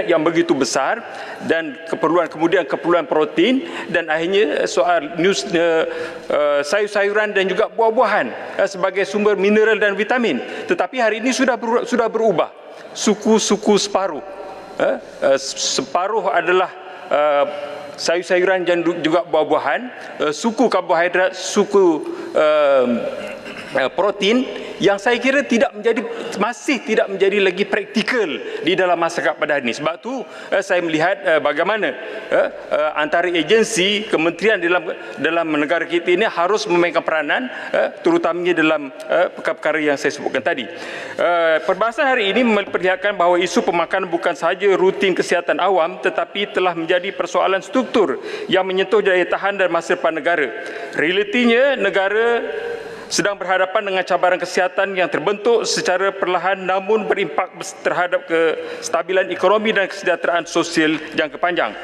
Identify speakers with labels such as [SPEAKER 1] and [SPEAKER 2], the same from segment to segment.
[SPEAKER 1] yang begitu besar dan kemudian keperluan protein dan akhirnya soal sayur-sayuran dan juga buah-buahan sebagai sumber mineral dan vitamin. Tetapi hari ini sudah berubah. Suku separuh. Separuh adalah sayur-sayuran dan juga buah-buahan, suku karbohidrat, suku protein yang saya kira masih tidak menjadi lagi praktikal di dalam masyarakat pada hari ini. Sebab tu saya melihat bagaimana antara agensi, kementerian dalam negara kita ini harus memainkan peranan, terutamanya dalam perkara-perkara yang saya sebutkan tadi. Perbahasan hari ini memperlihatkan bahawa isu pemakanan bukan sahaja rutin kesihatan awam tetapi telah menjadi persoalan struktur yang menyentuh daya tahan dan masa depan negara. Realitinya negara sedang berhadapan dengan cabaran kesihatan yang terbentuk secara perlahan namun berimpak terhadap kestabilan ekonomi dan kesejahteraan sosial jangka panjang.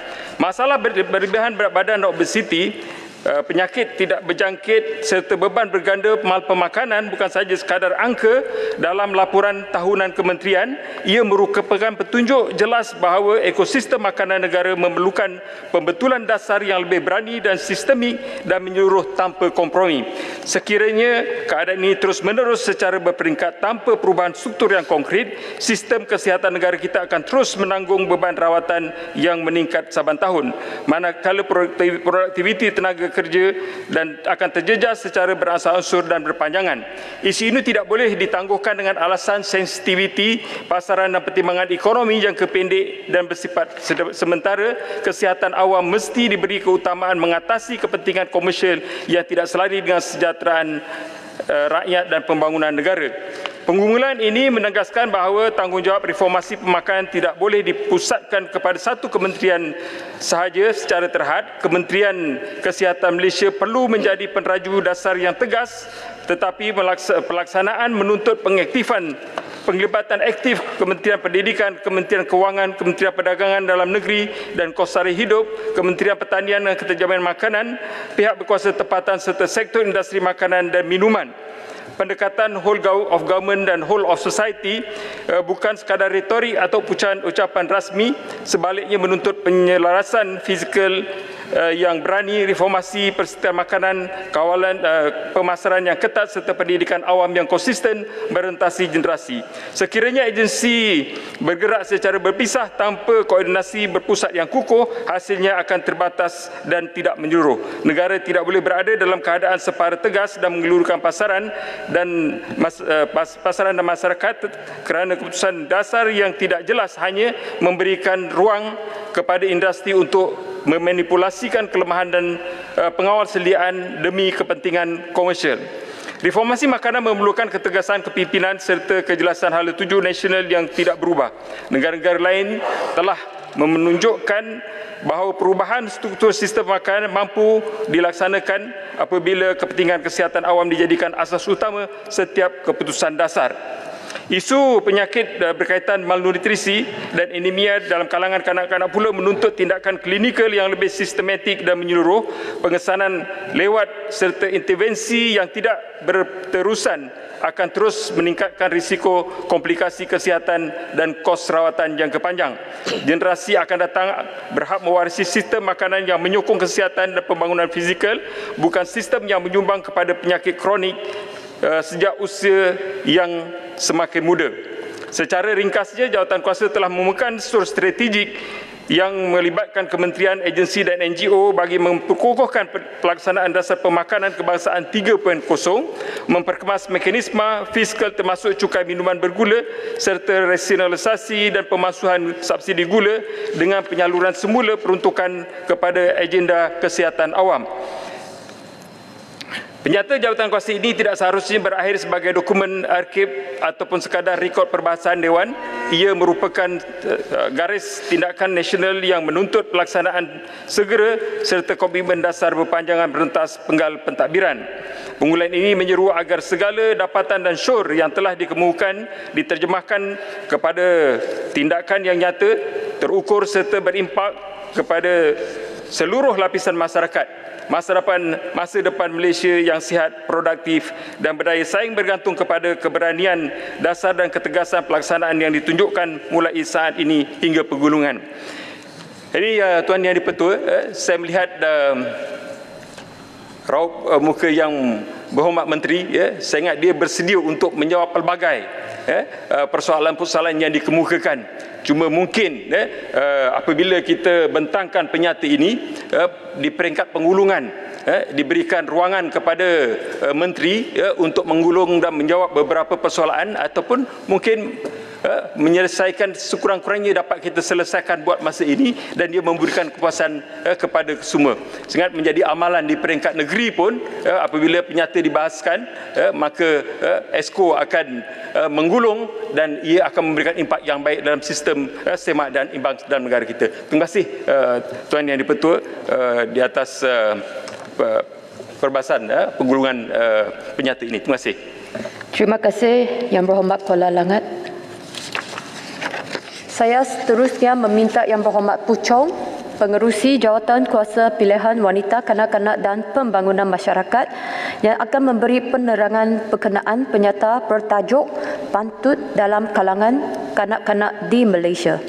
[SPEAKER 1] Masalah berlebihan berat badan dan obesiti, penyakit tidak berjangkit serta beban berganda malpemakanan bukan sahaja sekadar angka dalam laporan tahunan kementerian. Ia merupakan petunjuk jelas bahawa ekosistem makanan negara memerlukan pembetulan dasar yang lebih berani dan sistemik dan menyeluruh tanpa kompromi. Sekiranya keadaan ini terus menerus secara berperingkat tanpa perubahan struktur yang konkret, sistem kesihatan negara kita akan terus menanggung beban rawatan yang meningkat saban tahun. Manakala produktiviti tenaga kerja dan akan terjejas secara beransur-ansur dan berpanjangan. Isu ini tidak boleh ditangguhkan dengan alasan sensitiviti pasaran dan pertimbangan ekonomi jangka pendek dan bersifat sementara. Kesihatan awam mesti diberi keutamaan mengatasi kepentingan komersial yang tidak selari dengan kesejahteraan rakyat dan pembangunan negara. Pengumuman ini menegaskan bahawa tanggungjawab reformasi pemakanan tidak boleh dipusatkan kepada satu kementerian sahaja secara terhad. Kementerian Kesihatan Malaysia perlu menjadi peneraju dasar yang tegas, tetapi pelaksanaan menuntut penglibatan aktif Kementerian Pendidikan, Kementerian Kewangan, Kementerian Perdagangan Dalam Negeri dan Kos Sara Hidup, Kementerian Pertanian dan Keterjaminan Makanan, pihak berkuasa tempatan serta sektor industri makanan dan minuman. Pendekatan whole of government dan whole of society bukan sekadar retorik atau ucapan rasmi, sebaliknya menuntut penyelarasan fizikal yang berani, reformasi persediaan makanan, kawalan pemasaran yang ketat serta pendidikan awam yang konsisten berorientasi generasi. Sekiranya agensi bergerak secara berpisah tanpa koordinasi berpusat yang kukuh, hasilnya akan terbatas dan tidak menyeluruh. Negara tidak boleh berada dalam keadaan separa tegas dan mengelurkan pasaran dan masyarakat kerana keputusan dasar yang tidak jelas hanya memberikan ruang kepada industri untuk memanipulasikan kelemahan dan pengawal sediaan demi kepentingan komersial. Reformasi makanan memerlukan ketegasan kepimpinan serta kejelasan hala tuju nasional yang tidak berubah. Negara-negara lain telah menunjukkan bahawa perubahan struktur sistem makanan mampu dilaksanakan apabila kepentingan kesihatan awam dijadikan asas utama setiap keputusan dasar. Isu penyakit berkaitan malnutrisi dan anemia dalam kalangan kanak-kanak pula menuntut tindakan klinikal yang lebih sistematik dan menyeluruh. Pengesanan lewat serta intervensi yang tidak berterusan akan terus meningkatkan risiko komplikasi kesihatan dan kos rawatan jangka panjang. Generasi akan datang berhak mewarisi sistem makanan yang menyokong kesihatan dan pembangunan fizikal, bukan sistem yang menyumbang kepada penyakit kronik sejak usia yang semakin muda. Secara ringkasnya, jawatankuasa telah memegang struktur strategik yang melibatkan kementerian, agensi dan NGO bagi memperkukuhkan pelaksanaan dasar pemakanan kebangsaan 3.0, memperkemas mekanisme fiskal termasuk cukai minuman bergula serta rasionalisasi dan pemansuhan subsidi gula dengan penyaluran semula peruntukan kepada agenda kesihatan awam. Penyata jawatankuasa ini tidak seharusnya berakhir sebagai dokumen arsip ataupun sekadar rekod perbahasan Dewan. Ia merupakan garis tindakan nasional yang menuntut pelaksanaan segera serta komitmen dasar berpanjangan berentas penggal pentadbiran. Pengumpulan ini menyeru agar segala dapatan dan syur yang telah dikemukakan diterjemahkan kepada tindakan yang nyata, terukur serta berimpak kepada seluruh lapisan masyarakat. masa depan Malaysia yang sihat, produktif dan berdaya saing bergantung kepada keberanian dasar dan ketegasan pelaksanaan yang ditunjukkan mulai saat ini hingga pergulungan. Jadi Tuan Yang di-Pertua, saya melihat raup muka yang berhormat Menteri, saya ingat dia bersedia untuk menjawab pelbagai persoalan-persoalan yang dikemukakan. Cuma mungkin apabila kita bentangkan penyata ini di peringkat pengulungan, diberikan ruangan kepada Menteri untuk menggulung dan menjawab beberapa persoalan, ataupun mungkin menyelesaikan sekurang-kurangnya dapat kita selesaikan buat masa ini dan dia memberikan kepuasan kepada semua. Sehingga menjadi amalan di peringkat negeri pun apabila penyata dibahaskan, maka Esko akan menggulung dan ia akan memberikan impak yang baik dalam sistem semak dan imbang dalam negara kita. Terima kasih Tuan Yang di-Pertua di atas perbahasan penggulungan penyata ini. Terima kasih.
[SPEAKER 2] Terima kasih Yang Berhormat Kuala Langat. Saya seterusnya meminta Yang Berhormat Puchong, Pengerusi Jawatan Kuasa Pilihan Wanita, Kanak-kanak dan Pembangunan Masyarakat yang akan memberi penerangan berkenaan penyata bertajuk Bantut dalam kalangan kanak-kanak di Malaysia.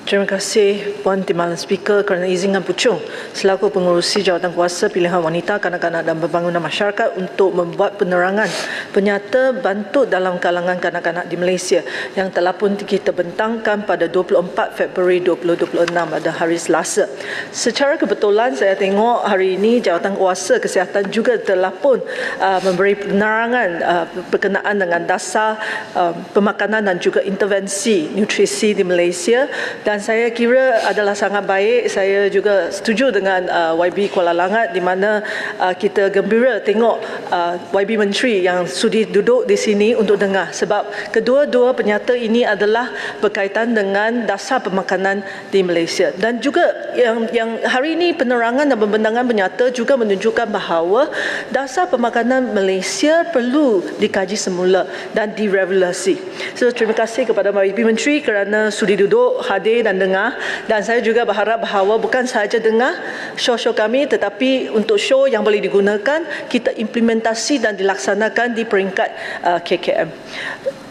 [SPEAKER 3] Terima kasih Puan Timbalan Speaker kerana izinkan Puchong selaku Pengerusi Jawatan Kuasa Pilihan Wanita, Kanak-kanak dan Pembangunan Masyarakat untuk membuat penerangan penyata bantut dalam kalangan kanak-kanak di Malaysia yang telah pun kita bentangkan pada 24 Februari 2026 pada hari Selasa. Secara kebetulan saya tengok hari ini Jawatan Kuasa Kesihatan juga telah pun memberi penerangan berkenaan dengan dasar pemakanan dan juga intervensi nutrisi di Malaysia, dan saya kira adalah sangat baik. Saya juga setuju dengan YB Kuala Langat di mana kita gembira tengok YB Menteri yang sudi duduk di sini untuk dengar, sebab kedua-dua penyata ini adalah berkaitan dengan dasar pemakanan di Malaysia. Dan juga yang hari ini penerangan dan pembentangan penyata juga menunjukkan bahawa dasar pemakanan Malaysia perlu dikaji semula dan diregulasi. So, terima kasih kepada YB Menteri kerana sudi duduk, hadir dan dengar, dan saya juga berharap bahawa bukan sahaja dengar show-show kami, tetapi untuk show yang boleh digunakan kita implementasi dan dilaksanakan di peringkat KKM.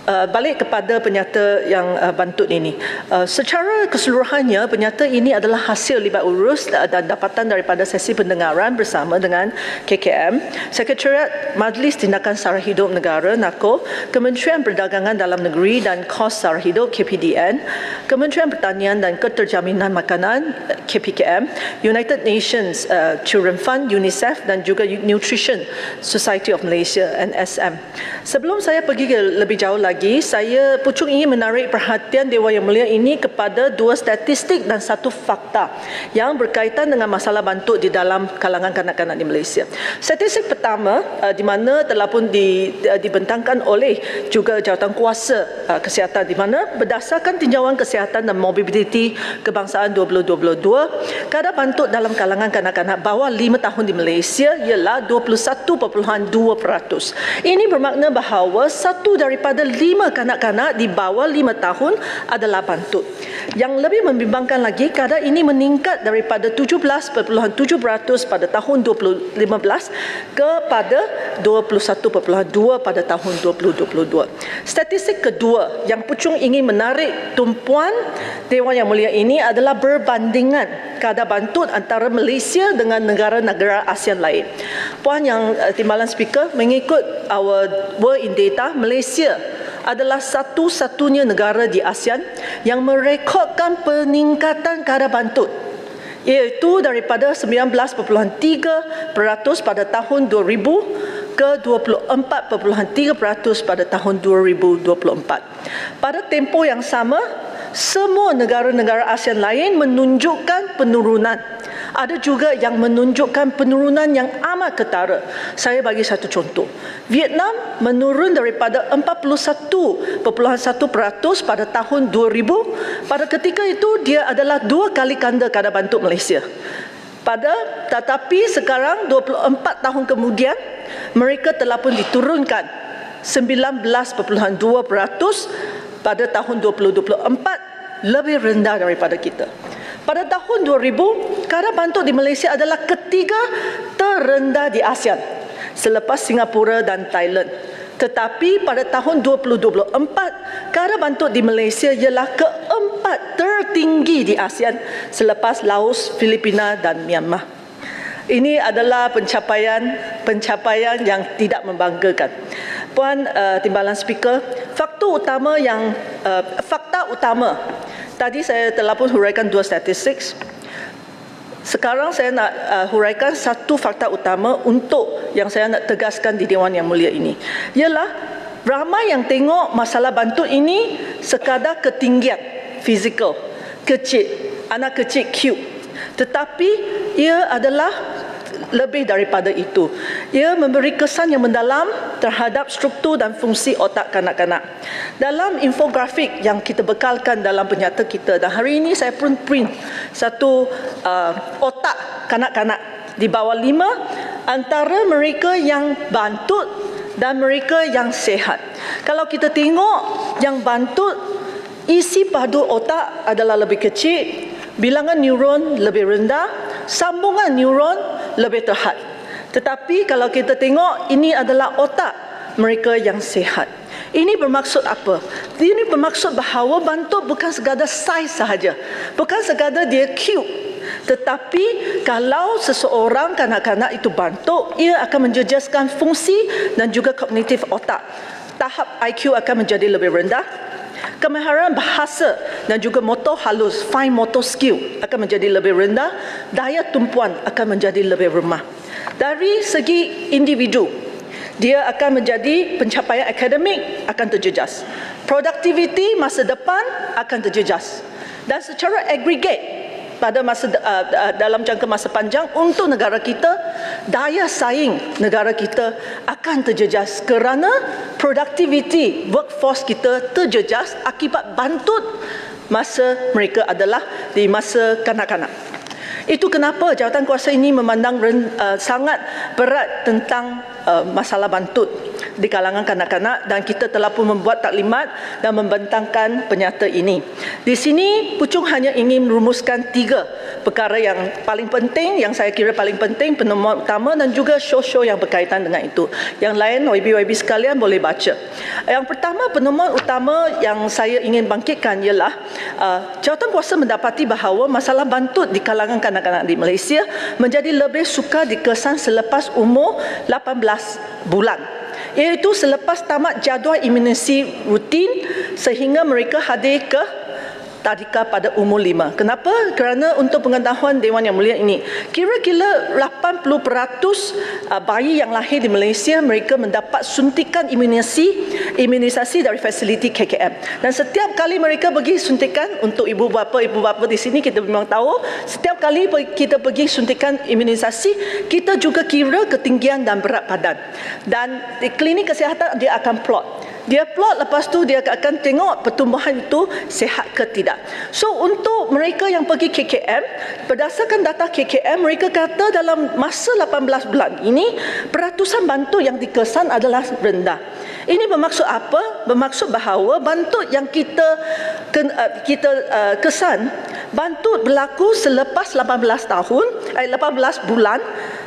[SPEAKER 3] Balik kepada penyata yang bantut ini. Secara keseluruhannya, penyata ini adalah hasil libat urus dan dapatan daripada sesi pendengaran bersama dengan KKM, Sekretariat Majlis Tindakan Sara Hidup Negara NAKO, Kementerian Perdagangan Dalam Negeri dan Kos Sara Hidup KPDN, Kementerian Pertanian dan Keterjaminan Makanan KPKM, United Nations Children Fund UNICEF dan juga Nutrition Society of Malaysia NSM. Sebelum saya pergi lebih jauh lagi, saya Puchong ingin menarik perhatian Dewan Yang Mulia ini kepada dua statistik dan satu fakta yang berkaitan dengan masalah bantut di dalam kalangan kanak-kanak di Malaysia. Statistik pertama di mana telah pun dibentangkan oleh juga Jawatan Kuasa Kesihatan, di mana berdasarkan tinjauan kesihatan dan mobiliti kebangsaan 2022, kadar bantut dalam kalangan kanak-kanak bawah 5 tahun di Malaysia ialah 21.2%. Ini bermakna bahawa satu daripada 5 kanak-kanak di bawah 5 tahun adalah bantut. Yang lebih membimbangkan lagi, kadar ini meningkat daripada 17.7% pada tahun 2015 kepada 21.2% pada tahun 2022. Statistik kedua yang Puchong ingin menarik tumpuan Dewan Yang Mulia ini adalah berbandingan kadar bantut antara Malaysia dengan negara-negara ASEAN lain. Puan Yang Timbalan Speaker, mengikut our World in Data, Malaysia adalah satu-satunya negara di ASEAN yang merekodkan peningkatan kadar bantut, iaitu daripada 19.3% pada tahun 2000 ke 24.3% pada tahun 2024. Pada tempoh yang sama, semua negara-negara ASEAN lain menunjukkan penurunan. Ada juga yang menunjukkan penurunan yang amat ketara. Saya bagi satu contoh. Vietnam menurun daripada 41.1% pada tahun 2000. Pada ketika itu dia adalah 2 kali ganda kadar bantut Malaysia. Tetapi sekarang 24 tahun kemudian mereka telah pun diturunkan 19.2% pada tahun 2024, lebih rendah daripada kita. Pada tahun 2000 kadar bantut di Malaysia adalah ketiga terendah di ASEAN selepas Singapura dan Thailand. Tetapi pada tahun 2024, kadar bantut di Malaysia ialah keempat tertinggi di ASEAN selepas Laos, Filipina dan Myanmar. Ini adalah pencapaian yang tidak membanggakan. Puan Timbalan Speaker, fakta utama. Tadi saya telah pun huraikan 2 statistik. Sekarang saya nak huraikan satu fakta utama untuk yang saya nak tegaskan di Dewan Yang Mulia ini. Ialah ramai yang tengok masalah bantut ini sekadar ketinggian fizikal, kecil, anak kecil cute. Tetapi ia adalah lebih daripada itu. Ia memberi kesan yang mendalam terhadap struktur dan fungsi otak kanak-kanak. Dalam infografik yang kita bekalkan dalam penyata kita, dan hari ini saya pun print satu otak kanak-kanak di bawah 5 antara mereka yang bantut dan mereka yang sihat. Kalau kita tengok yang bantut, isi padu otak adalah lebih kecil, bilangan neuron lebih rendah, sambungan neuron lebih terhad. Tetapi kalau kita tengok, ini adalah otak mereka yang sihat. Ini bermaksud apa? Ini bermaksud bahawa bantut bukan sekadar saiz sahaja, bukan sekadar dia cute. Tetapi kalau seseorang kanak-kanak itu bantut, ia akan menjejaskan fungsi dan juga kognitif otak. Tahap IQ akan menjadi lebih rendah. Kemahiran bahasa dan juga motor halus, fine motor skill akan menjadi lebih rendah. Daya tumpuan akan menjadi lebih remah. Dari segi individu, dia akan menjadi pencapaian akademik akan terjejas. Produktiviti masa depan akan terjejas. Dan secara agregate, pada dalam jangka masa panjang untuk negara kita, daya saing negara kita akan terjejas kerana produktiviti workforce kita terjejas akibat bantut masa mereka adalah di masa kanak-kanak. Itu kenapa jawatankuasa ini memandang sangat berat tentang masalah bantut di kalangan kanak-kanak, dan kita telah pun membuat taklimat dan membentangkan penyata ini. Di sini Puchong hanya ingin merumuskan 3 perkara yang paling penting, yang saya kira paling penting, penemuan utama dan juga show-show yang berkaitan dengan itu. Yang lain YB sekalian boleh baca. Yang pertama, penemuan utama yang saya ingin bangkitkan ialah jawatankuasa mendapati bahawa masalah bantut di kalangan kanak-kanak di Malaysia menjadi lebih sukar dikesan selepas umur 18 bulan, iaitu selepas tamat jadual imunisasi rutin sehingga mereka hadir ke tadika pada umur 5. Kenapa? Kerana untuk pengetahuan Dewan Yang Mulia ini, kira-kira 80% bayi yang lahir di Malaysia mereka mendapat suntikan imunisasi dari fasiliti KKM. Dan setiap kali mereka pergi suntikan, untuk ibu bapa di sini kita memang tahu, setiap kali kita pergi suntikan imunisasi, kita juga kira ketinggian dan berat badan. Dan di klinik kesihatan dia akan plot. Dia plot, lepas tu dia akan tengok pertumbuhan itu sihat ke tidak. So untuk mereka yang pergi KKM, berdasarkan data KKM, mereka kata dalam masa 18 bulan ini, peratusan bantut yang dikesan adalah rendah. Ini bermaksud apa? Bermaksud bahawa bantut yang kita kesan, bantut berlaku selepas 18 bulan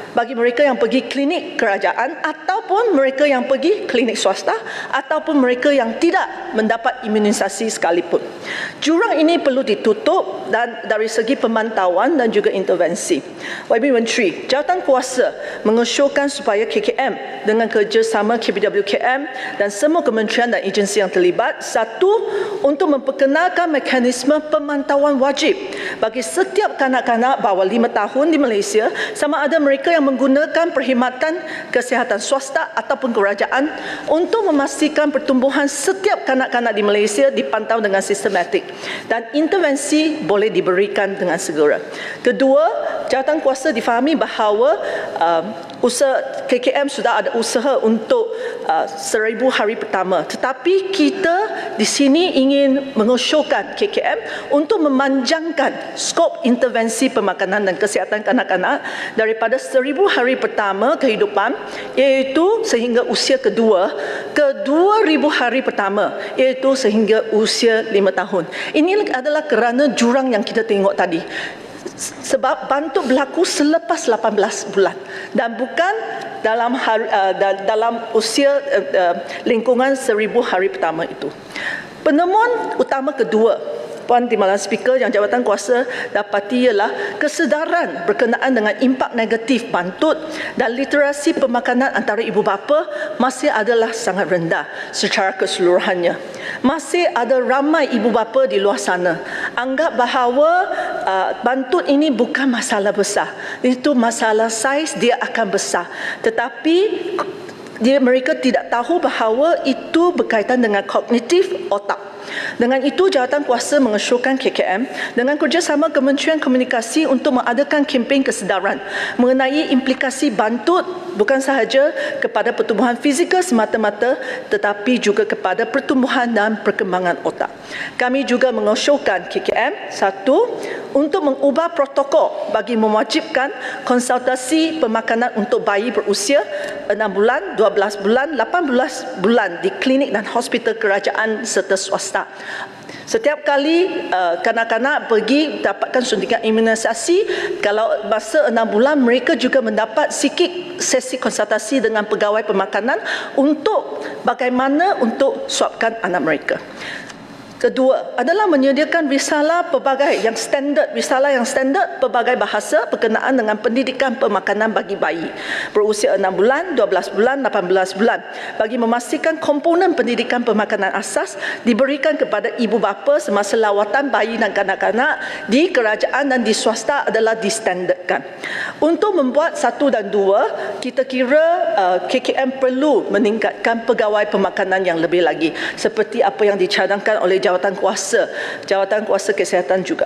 [SPEAKER 3] bagi mereka yang pergi klinik kerajaan ataupun mereka yang pergi klinik swasta ataupun mereka yang tidak mendapat imunisasi sekalipun. Jurang ini perlu ditutup dan dari segi pemantauan dan juga intervensi. YB Menteri, jawatankuasa mengesyorkan supaya KKM dengan kerjasama KPWKM dan semua kementerian dan agensi yang terlibat, satu, untuk memperkenalkan mekanisme pemantauan wajib bagi setiap kanak-kanak bawah 5 tahun di Malaysia, sama ada mereka yang menggunakan perkhidmatan kesihatan swasta ataupun kerajaan, untuk memastikan pertumbuhan setiap kanak-kanak di Malaysia dipantau dengan sistematik dan intervensi boleh diberikan dengan segera. Kedua, jawatankuasa difahami bahawa usaha KKM sudah ada usaha untuk 1000 hari pertama, tetapi kita di sini ingin mengesyorkan KKM untuk memanjangkan skop intervensi pemakanan dan kesihatan kanak-kanak daripada 1000 hari pertama kehidupan, iaitu sehingga usia kedua, ke 2000 hari pertama, iaitu sehingga usia 5 tahun. Ini adalah kerana jurang yang kita tengok tadi. Sebab bantut berlaku selepas 18 bulan dan bukan dalam usia lingkungan 1000 hari pertama itu. Penemuan utama kedua, Puan Timbalan Speaker, yang jawatan kuasa dapati ialah kesedaran berkenaan dengan impak negatif bantut dan literasi pemakanan antara ibu bapa masih adalah sangat rendah secara keseluruhannya. Masih ada ramai ibu bapa di luar sana anggap bahawa bantut ini bukan masalah besar. Itu masalah saiz, dia akan besar. Tetapi mereka tidak tahu bahawa itu berkaitan dengan kognitif otak. Dengan itu, jawatan kuasa mengesyorkan KKM dengan kerjasama Kementerian Komunikasi untuk mengadakan kempen kesedaran mengenai implikasi bantut bukan sahaja kepada pertumbuhan fizikal semata-mata tetapi juga kepada pertumbuhan dan perkembangan otak. Kami juga mengesyorkan KKM, satu, untuk mengubah protokol bagi mewajibkan konsultasi pemakanan untuk bayi berusia 6 bulan, 12 bulan, 18 bulan di klinik dan hospital kerajaan serta swasta. Setiap kali kanak-kanak pergi dapatkan suntikan imunisasi, kalau masa 6 bulan mereka juga mendapat sikit sesi konsultasi dengan pegawai pemakanan untuk bagaimana untuk swabkan anak mereka. Kedua adalah menyediakan risalah yang standard pelbagai bahasa berkenaan dengan pendidikan pemakanan bagi bayi berusia 6 bulan, 12 bulan, 18 bulan bagi memastikan komponen pendidikan pemakanan asas diberikan kepada ibu bapa semasa lawatan bayi dan kanak-kanak di kerajaan dan di swasta adalah distandardkan. Untuk membuat 1 dan 2, kita kira KKM perlu meningkatkan pegawai pemakanan yang lebih lagi seperti apa yang dicadangkan oleh jawatan kuasa kesihatan juga.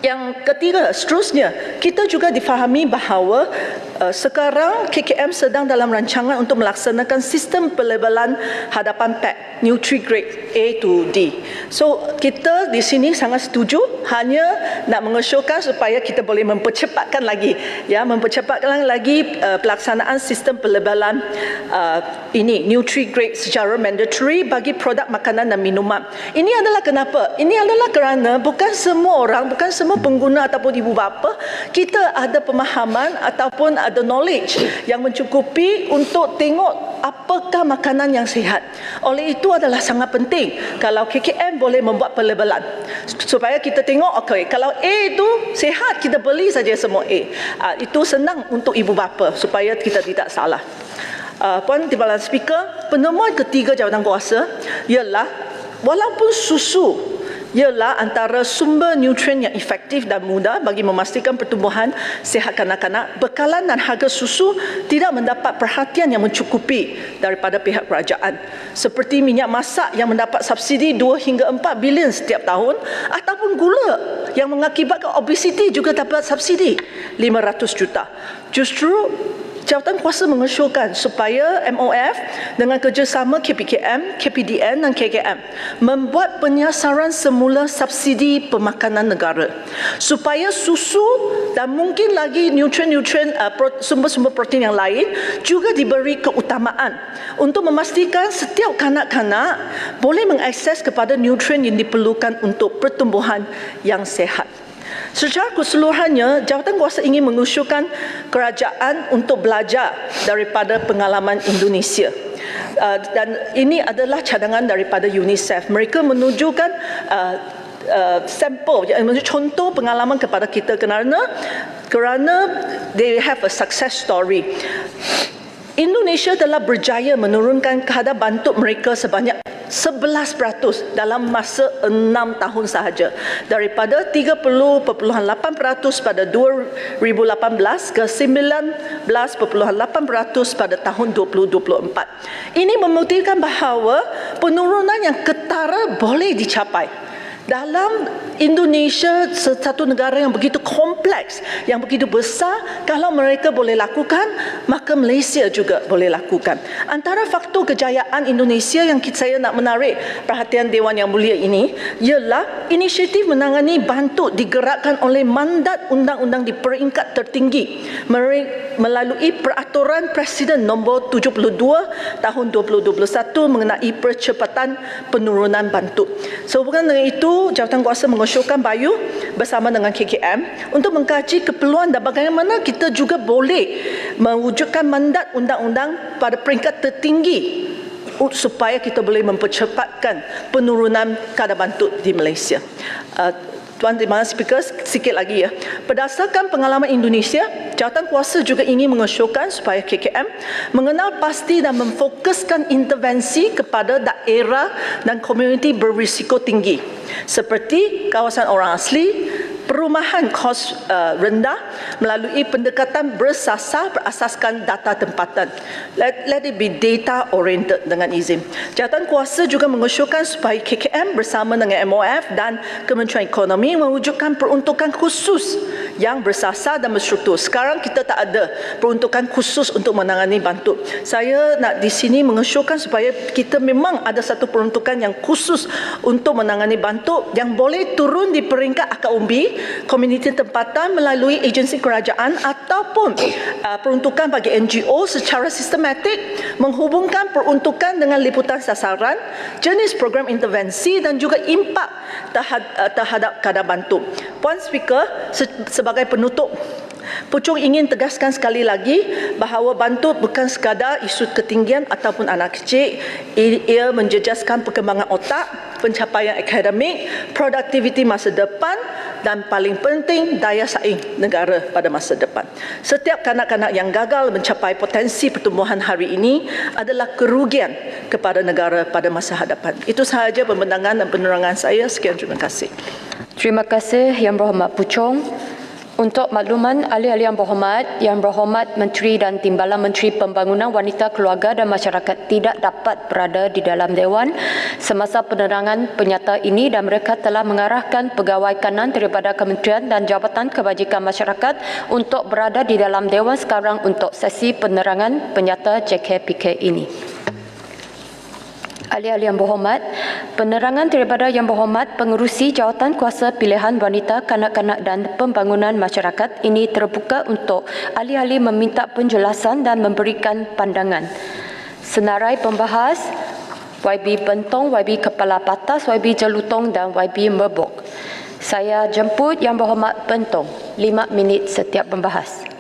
[SPEAKER 3] Yang ketiga, seterusnya, kita juga difahami bahawa sekarang KKM sedang dalam rancangan untuk melaksanakan sistem pelabelan hadapan PAC, Nutri-Grade A to D. So, kita di sini sangat setuju, hanya nak mengesyorkan supaya kita boleh mempercepatkan lagi pelaksanaan sistem pelabelan ini, Nutri-Grade secara mandatory bagi produk makanan dan minuman. Ini adalah kenapa? Ini adalah kerana bukan semua orang, bukan semua pengguna ataupun ibu bapa kita ada pemahaman ataupun ada knowledge yang mencukupi untuk tengok apakah makanan yang sihat. Oleh itu adalah sangat penting kalau KKM boleh membuat pelabelan supaya kita tengok, okey, kalau A itu sihat, kita beli saja semua A. Itu senang untuk ibu bapa supaya kita tidak salah. Puan Timbalan Speaker, penemuan ketiga jawatan kuasa ialah walaupun susu ialah antara sumber nutrien yang efektif dan mudah bagi memastikan pertumbuhan sihat kanak-kanak, bekalan dan harga susu tidak mendapat perhatian yang mencukupi daripada pihak kerajaan. Seperti minyak masak yang mendapat subsidi 2 hingga 4 bilion setiap tahun, ataupun gula yang mengakibatkan obesiti juga dapat subsidi 500 juta. Justru jawatan kuasa mengesyorkan supaya MOF dengan kerjasama KPKM, KPDN dan KKM membuat penyasaran semula subsidi pemakanan negara supaya susu dan mungkin lagi nutrien-nutrien sumber-sumber protein yang lain juga diberi keutamaan untuk memastikan setiap kanak-kanak boleh mengakses kepada nutrien yang diperlukan untuk pertumbuhan yang sihat. Secara keseluruhannya, jawatan kuasa ingin mengusulkan kerajaan untuk belajar daripada pengalaman Indonesia. Dan ini adalah cadangan daripada UNICEF. Mereka menunjukkan sampel, contoh pengalaman kepada kita kerana they have a success story. Indonesia telah berjaya menurunkan kadar bantut mereka sebanyak 11% dalam masa 6 tahun sahaja, daripada 30.8% pada 2018 ke 19.8% pada tahun 2024. Ini membuktikan bahawa penurunan yang ketara boleh dicapai. Dalam Indonesia, satu negara yang begitu kompleks, yang begitu besar, kalau mereka boleh lakukan, maka Malaysia juga boleh lakukan. Antara faktor kejayaan Indonesia yang saya nak menarik perhatian Dewan Yang Mulia ini ialah inisiatif menangani bantut digerakkan oleh mandat undang-undang di peringkat tertinggi melalui Peraturan Presiden nombor 72 tahun 2021 mengenai percepatan penurunan bantut. Sehubungan dengan itu, Lalu Jawatankuasa mengusulkan Bayu bersama dengan KKM untuk mengkaji keperluan dan bagaimana kita juga boleh mewujudkan mandat undang-undang pada peringkat tertinggi supaya kita boleh mempercepatkan penurunan kadar bantut di Malaysia. Tuan Timbalan Speaker, sikit lagi ya. Berdasarkan pengalaman Indonesia, Jawatankuasa juga ingin mengusulkan supaya KKM mengenal pasti dan memfokuskan intervensi kepada daerah dan komuniti berisiko tinggi seperti kawasan orang asli, perumahan kos rendah melalui pendekatan berasaskan data tempatan. Let it be data oriented dengan izin. Jawatankuasa juga mengusulkan supaya KKM bersama dengan MOF dan Kementerian Ekonomi mewujudkan peruntukan khusus yang bersasar dan berstruktur. Sekarang kita tak ada peruntukan khusus untuk menangani bantut. Saya nak di sini mengusulkan supaya kita memang ada satu peruntukan yang khusus untuk menangani bantut yang boleh turun di peringkat akar umbi, komuniti tempatan melalui agensi kerajaan ataupun peruntukan bagi NGO secara sistematik, menghubungkan peruntukan dengan liputan sasaran, jenis program intervensi dan juga impak terhadap kadar bantut. Puan Speaker, sebagai penutup, Puchong ingin tegaskan sekali lagi bahawa bantut bukan sekadar isu ketinggian ataupun anak kecil. Ia menjejaskan perkembangan otak, pencapaian akademik, produktiviti masa depan dan paling penting daya saing negara pada masa depan. Setiap kanak-kanak yang gagal mencapai potensi pertumbuhan hari ini adalah kerugian kepada negara pada masa hadapan. Itu sahaja pembentangan dan penerangan saya. Sekian, terima kasih.
[SPEAKER 2] Terima kasih Yang Berhormat Puchong. Untuk makluman ahli-ahli yang berhormat Menteri dan Timbalan Menteri Pembangunan Wanita, Keluarga dan Masyarakat tidak dapat berada di dalam Dewan semasa penerangan penyata ini dan mereka telah mengarahkan pegawai kanan daripada Kementerian dan Jabatan Kebajikan Masyarakat untuk berada di dalam Dewan sekarang untuk sesi penerangan penyata JKPK ini. Ahli-ahli yang berhormat, penerangan daripada Yang Berhormat Pengerusi Jawatankuasa Pilihan Wanita, Kanak-kanak dan Pembangunan Masyarakat ini terbuka untuk ahli-ahli meminta penjelasan dan memberikan pandangan. Senarai pembahas YB Bentong, YB Kepala Patas, YB Jelutong dan YB Merbok. Saya jemput Yang Berhormat Bentong, 5 minit setiap pembahas.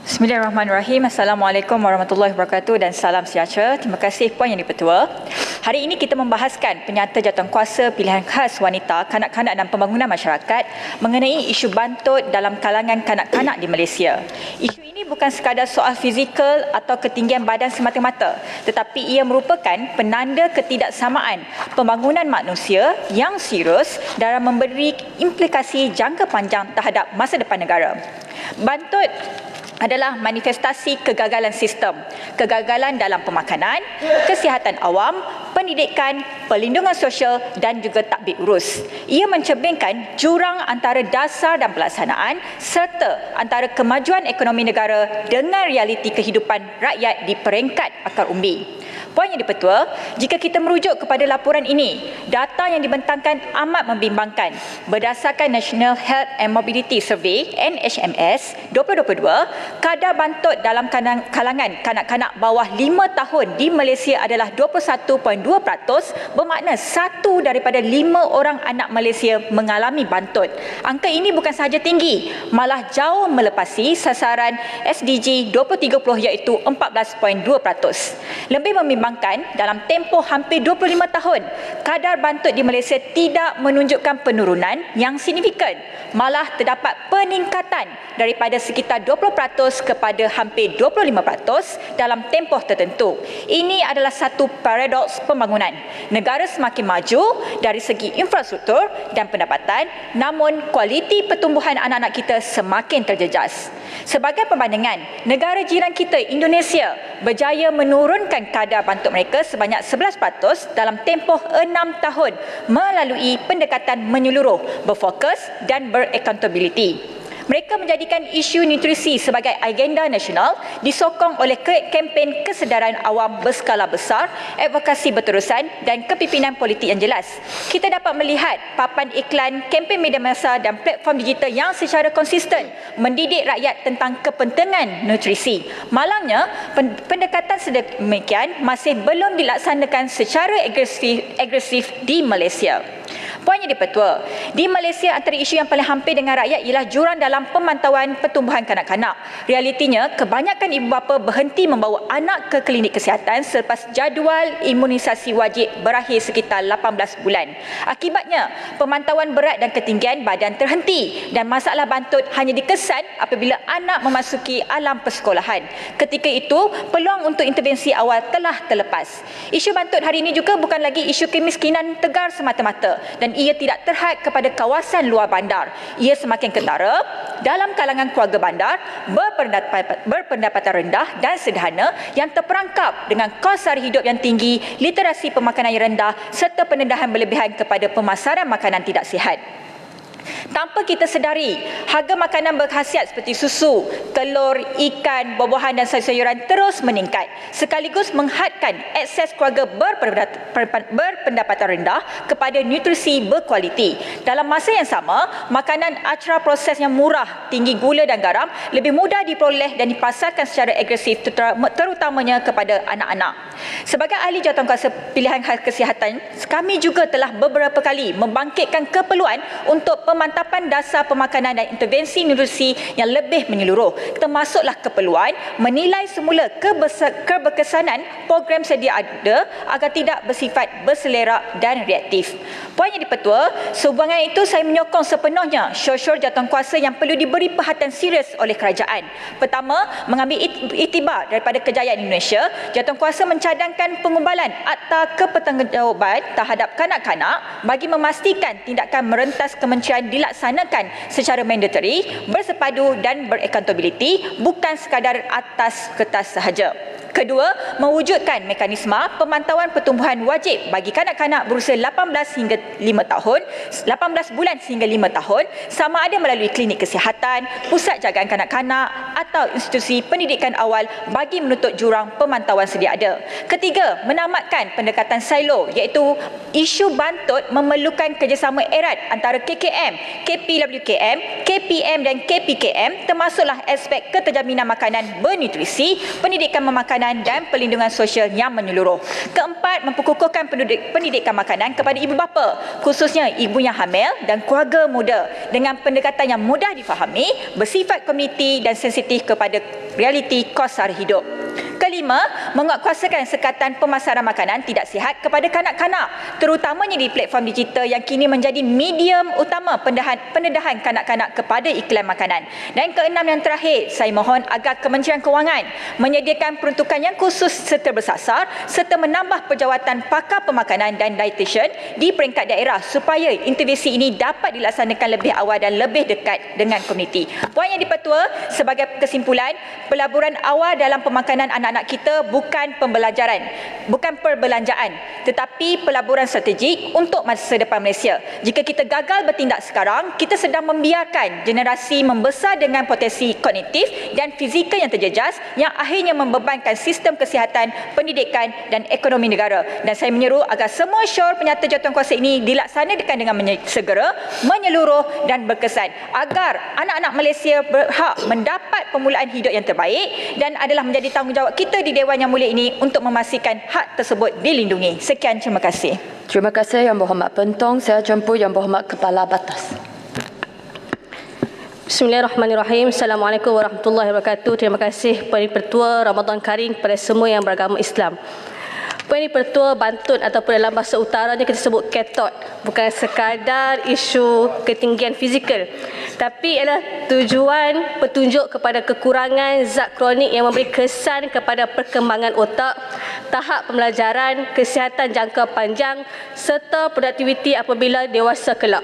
[SPEAKER 4] Bismillahirrahmanirrahim. Assalamualaikum warahmatullahi wabarakatuh dan salam sejahtera. Terima kasih Puan Yang di-Pertua. Hari ini kita membahaskan penyata Jawatankuasa Pilihan Khas Wanita, Kanak-kanak dan Pembangunan Masyarakat mengenai isu bantut dalam kalangan kanak-kanak di Malaysia. Isu ini bukan sekadar soal fizikal atau ketinggian badan semata-mata, tetapi ia merupakan penanda ketidaksamaan pembangunan manusia yang serius dalam memberi implikasi jangka panjang terhadap masa depan negara. Bantut adalah manifestasi kegagalan sistem, kegagalan dalam pemakanan, kesihatan awam, pendidikan, perlindungan sosial dan juga tadbir urus. Ia mencerminkan jurang antara dasar dan pelaksanaan serta antara kemajuan ekonomi negara dengan realiti kehidupan rakyat di peringkat akar umbi. Puan Yang di-Pertua, jika kita merujuk kepada laporan ini, data yang dibentangkan amat membimbangkan. Berdasarkan National Health and Mobility Survey (NHMS) 2022, kadar bantut dalam kalangan kanak-kanak bawah 5 tahun di Malaysia adalah 21.2%, bermakna 1 daripada 5 orang anak Malaysia mengalami bantut. Angka ini bukan sahaja tinggi, malah jauh melepasi sasaran SDG 2030 iaitu 14.2%. Lebih membimbangkan, dalam tempoh hampir 25 tahun, kadar bantut di Malaysia tidak menunjukkan penurunan yang signifikan, malah terdapat peningkatan daripada sekitar 20% kepada hampir 25% dalam tempoh tertentu. Ini adalah satu paradoks pembangunan. Negara semakin maju dari segi infrastruktur dan pendapatan, namun kualiti pertumbuhan anak-anak kita semakin terjejas. Sebagai perbandingan, negara jiran kita Indonesia berjaya menurunkan kadar bantut mereka sebanyak 11% dalam tempoh 6 tahun melalui pendekatan menyeluruh, berfokus dan beraccountability. Mereka menjadikan isu nutrisi sebagai agenda nasional disokong oleh kempen kesedaran awam berskala besar, advokasi berterusan dan kepimpinan politik yang jelas. Kita dapat melihat papan iklan, kempen media massa dan platform digital yang secara konsisten mendidik rakyat tentang kepentingan nutrisi. Malangnya, pendekatan sedemikian masih belum dilaksanakan secara agresif di Malaysia. Poin yang dipertua, di Malaysia antara isu yang paling hampir dengan rakyat ialah jurang dalam pemantauan pertumbuhan kanak-kanak. Realitinya, kebanyakan ibu bapa berhenti membawa anak ke klinik kesihatan selepas jadual imunisasi wajib berakhir sekitar 18 bulan. Akibatnya, pemantauan berat dan ketinggian badan terhenti dan masalah bantut hanya dikesan apabila anak memasuki alam persekolahan. Ketika itu, peluang untuk intervensi awal telah terlepas. Isu bantut hari ini juga bukan lagi isu kemiskinan tegar semata-mata dan ia tidak terhad kepada kawasan luar bandar. Ia semakin ketara dalam kalangan keluarga bandar berpendapatan rendah dan sederhana yang terperangkap dengan kos sara hidup yang tinggi, literasi pemakanan yang rendah serta pendedahan berlebihan kepada pemasaran makanan tidak sihat. Tanpa kita sedari, harga makanan berkhasiat seperti susu, telur, ikan, buah-buahan dan sayur-sayuran terus meningkat, sekaligus menghadkan akses keluarga berpendapatan rendah kepada nutrisi berkualiti. Dalam masa yang sama, makanan ultra proses yang murah, tinggi gula dan garam lebih mudah diperoleh dan dipasarkan secara agresif, terutamanya kepada anak-anak. Sebagai ahli jawatankuasa pilihan khas kesihatan, kami juga telah beberapa kali membangkitkan keperluan untuk pemantapan dasar pemakanan dan intervensi nutrisi yang lebih menyeluruh, termasuklah keperluan menilai semula keberkesanan program sedia ada agar tidak bersifat berselerak dan reaktif. Poin yang dipertua, sehubungan itu saya menyokong sepenuhnya syur-syur jawatankuasa yang perlu diberi perhatian serius oleh kerajaan. Pertama, mengambil iktibar daripada kejayaan Indonesia, jawatankuasa mencadangkan pengumbalan akta kebertanggungjawaban terhadap kanak-kanak bagi memastikan tindakan merentas kementerian dilaksanakan secara mandatory, bersepadu dan beraccountability, bukan sekadar atas kertas sahaja. Kedua, mewujudkan mekanisme pemantauan pertumbuhan wajib bagi kanak-kanak berusia 18 bulan sehingga 5 tahun, sama ada melalui klinik kesihatan, pusat jagaan kanak-kanak atau institusi pendidikan awal bagi menutup jurang pemantauan sedia ada. Ketiga, menamatkan pendekatan silo iaitu isu bantut memerlukan kerjasama erat antara KKM, KPWKM, KPM dan KPKM, termasuklah aspek keterjaminan makanan bernutrisi, pendidikan memakanan dan perlindungan sosial yang menyeluruh. Keempat, memperkukuhkan pendidikan makanan kepada ibu bapa, khususnya ibu yang hamil dan keluarga muda dengan pendekatan yang mudah difahami, bersifat komuniti dan sensitif kepada realiti kos sara hidup. Kelima, menguatkuasakan sekatan pemasaran makanan tidak sihat kepada kanak-kanak, terutamanya di platform digital yang kini menjadi medium utama pendedahan kanak-kanak kepada iklan makanan. Dan keenam yang terakhir, saya mohon agar Kementerian Kewangan menyediakan peruntukan yang khusus serta bersasar serta menambah penjawatan pakar pemakanan dan dietitian di peringkat daerah supaya intervensi ini dapat dilaksanakan lebih awal dan lebih dekat dengan komuniti. Poin yang dipertua, sebagai kesimpulan, pelaburan awal dalam pemakanan anak-anak kita bukan perbelanjaan, tetapi pelaburan strategik untuk masa depan Malaysia. Jika kita gagal bertindak sekarang, kita sedang membiarkan generasi membesar dengan potensi kognitif dan fizikal yang terjejas yang akhirnya membebankan sistem kesihatan, pendidikan dan ekonomi negara. Dan saya menyeru agar semua syur penyata jawatankuasa ini dilaksanakan dengan segera, menyeluruh dan berkesan agar anak-anak Malaysia berhak mendapat permulaan hidup yang terbaik dan adalah menjadi tanggungjawab kita di Dewan Yang Mulia ini untuk memastikan hak tersebut dilindungi. Sekian, terima kasih.
[SPEAKER 2] Terima kasih Yang Berhormat Pentong. Saya jemput Yang Berhormat Kepala Batas.
[SPEAKER 5] Bismillahirrahmanirrahim. Assalamualaikum warahmatullahi wabarakatuh. Terima kasih Perdana Pertua Ramadan Karim kepada semua yang beragama Islam. Perdana Pertua bantut ataupun dalam bahasa utaranya kita sebut ketot, bukan sekadar isu ketinggian fizikal, tapi ialah tujuan petunjuk kepada kekurangan zat kronik yang memberi kesan kepada perkembangan otak, tahap pembelajaran, kesihatan jangka panjang serta produktiviti apabila dewasa kelak.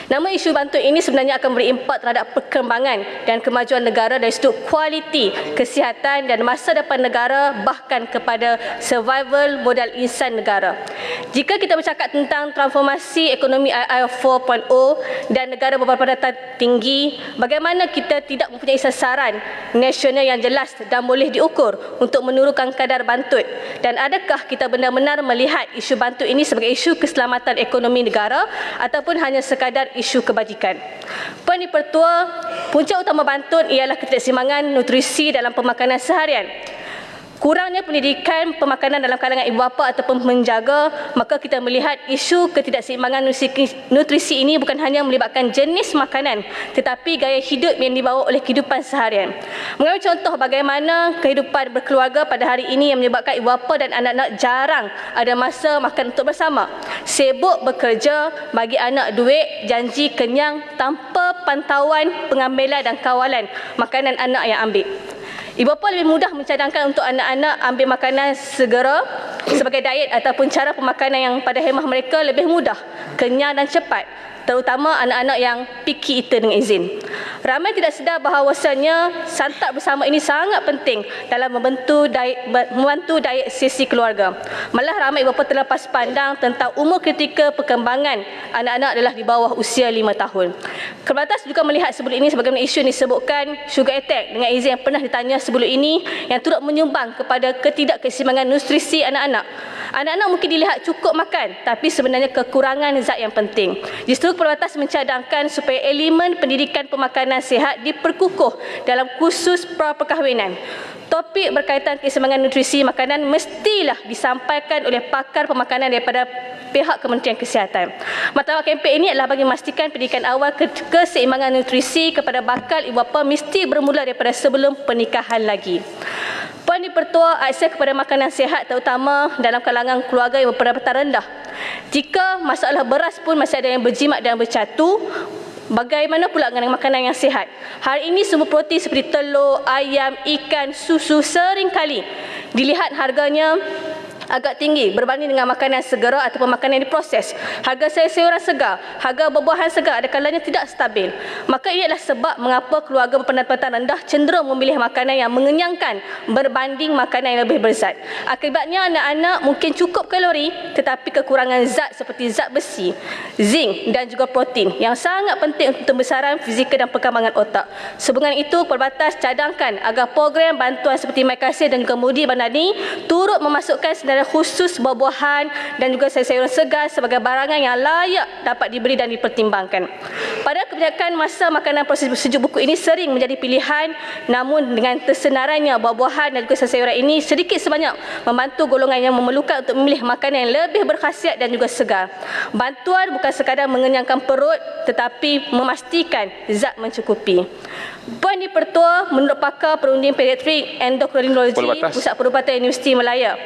[SPEAKER 5] Namun isu bantuan ini sebenarnya akan beri impak terhadap perkembangan dan kemajuan negara dari sudut kualiti kesihatan dan masa depan negara, bahkan kepada survival modal insan negara. Jika kita bercakap tentang transformasi ekonomi AI 4.0 dan negara berpendapatan tinggi, bagaimana kita tidak mempunyai sasaran nasional yang jelas dan boleh diukur untuk menurunkan kadar bantut, dan adakah kita benar-benar melihat isu bantut ini sebagai isu keselamatan ekonomi negara ataupun hanya sekadar isu kebajikan. Puan Di-Pertua, punca utama bantut ialah ketidakseimbangan nutrisi dalam pemakanan seharian. Kurangnya pendidikan pemakanan dalam kalangan ibu bapa ataupun menjaga, maka kita melihat isu ketidakseimbangan nutrisi ini bukan hanya melibatkan jenis makanan tetapi gaya hidup yang dibawa oleh kehidupan seharian. Mengambil contoh bagaimana kehidupan berkeluarga pada hari ini yang menyebabkan ibu bapa dan anak-anak jarang ada masa makan untuk bersama. Sibuk bekerja, bagi anak duit, janji kenyang tanpa pantauan, pengambilan dan kawalan makanan anak yang ambil. Ibu bapa lebih mudah mencadangkan untuk anak-anak ambil makanan segera sebagai diet ataupun cara pemakanan yang pada khemah mereka lebih mudah, kenyang dan cepat, terutama anak-anak yang picky eater dengan izin. Ramai tidak sedar bahawasanya santap bersama ini sangat penting dalam membantu diet sesi keluarga. Malah ramai ibu bapa terlepas pandang tentang umur kritikal perkembangan anak-anak adalah di bawah usia 5 tahun. Kebatas juga melihat sebelum ini sebagaimana isu yang disebutkan sugar attack dengan izin yang pernah ditanya sebelum ini yang turut menyumbang kepada ketidakkeseimbangan nutrisi anak-anak. Anak-anak mungkin dilihat cukup makan tapi sebenarnya kekurangan zat yang penting. Justru Perbatas mencadangkan supaya elemen pendidikan pemakanan sihat diperkukuh dalam kursus pra-perkahwinan. Topik berkaitan keseimbangan nutrisi makanan mestilah disampaikan oleh pakar pemakanan daripada pihak Kementerian Kesihatan. Matlamat kempen ini adalah bagi memastikan pendidikan awal keseimbangan nutrisi kepada bakal ibu bapa mesti bermula daripada sebelum pernikahan lagi. Puan Di-Pertua, akses kepada makanan sihat terutama dalam kalangan keluarga yang berpendapatan rendah. Jika masalah beras pun masih ada yang berjimat dan bercatu, bagaimana pula dengan makanan yang sihat? Hari ini semua protein seperti telur, ayam, ikan, susu seringkali dilihat harganya agak tinggi berbanding dengan makanan segera ataupun makanan yang diproses. Harga sayur-sayuran segar, harga buah-buahan segar ada kalanya tidak stabil. Maka ini adalah sebab mengapa keluarga berpendapatan rendah cenderung memilih makanan yang mengenyangkan berbanding makanan yang lebih berzat. Akibatnya anak-anak mungkin cukup kalori tetapi kekurangan zat seperti zat besi, zinc dan juga protein yang sangat penting untuk pembesaran fizikal dan perkembangan otak. Sehubungan itu, Perbatas cadangkan agar program bantuan seperti MyKasih dan Kemudi Bandani turut memasukkan senarai khusus buah-buahan dan juga sayur-sayuran segar sebagai barangan yang layak dapat diberi dan dipertimbangkan. Pada kebijakan masa makanan proses sejuk buku ini sering menjadi pilihan, namun dengan tersenarannya buah-buahan dan juga sayur-sayuran ini sedikit sebanyak membantu golongan yang memerlukan untuk memilih makanan yang lebih berkhasiat dan juga segar. Bantuan bukan sekadar mengenyangkan perut tetapi memastikan zat mencukupi. Puan Di-Pertua, menurut pakar perunding pediatrik endokrinologi Pusat Perubatan Universiti Malaya,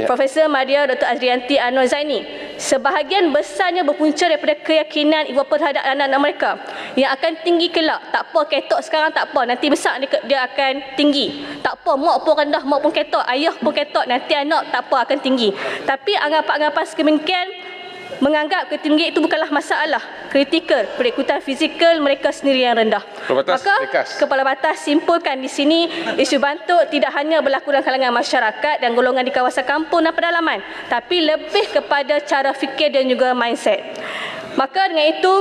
[SPEAKER 5] Profesor Madya Dr. Azrianti Anwar Zaini, sebahagian besarnya berpunca daripada keyakinan ibu bapa terhadap anak-anak mereka yang akan tinggi kelak. Tak apa ketok sekarang, tak apa, nanti besar dia akan tinggi. Tak apa, mak pun rendah, mak pun ketok, ayah pun ketok, nanti anak tak apa akan tinggi. Tapi anggapan-anggapan sedemikian menganggap ketinggian itu bukanlah masalah kritikal, perikutan fizikal mereka sendiri yang rendah. Maka Kepala Batas simpulkan di sini isu bantut tidak hanya berlaku dalam kalangan masyarakat dan golongan di kawasan kampung dan pedalaman, tapi lebih kepada cara fikir dan juga mindset. Maka dengan itu,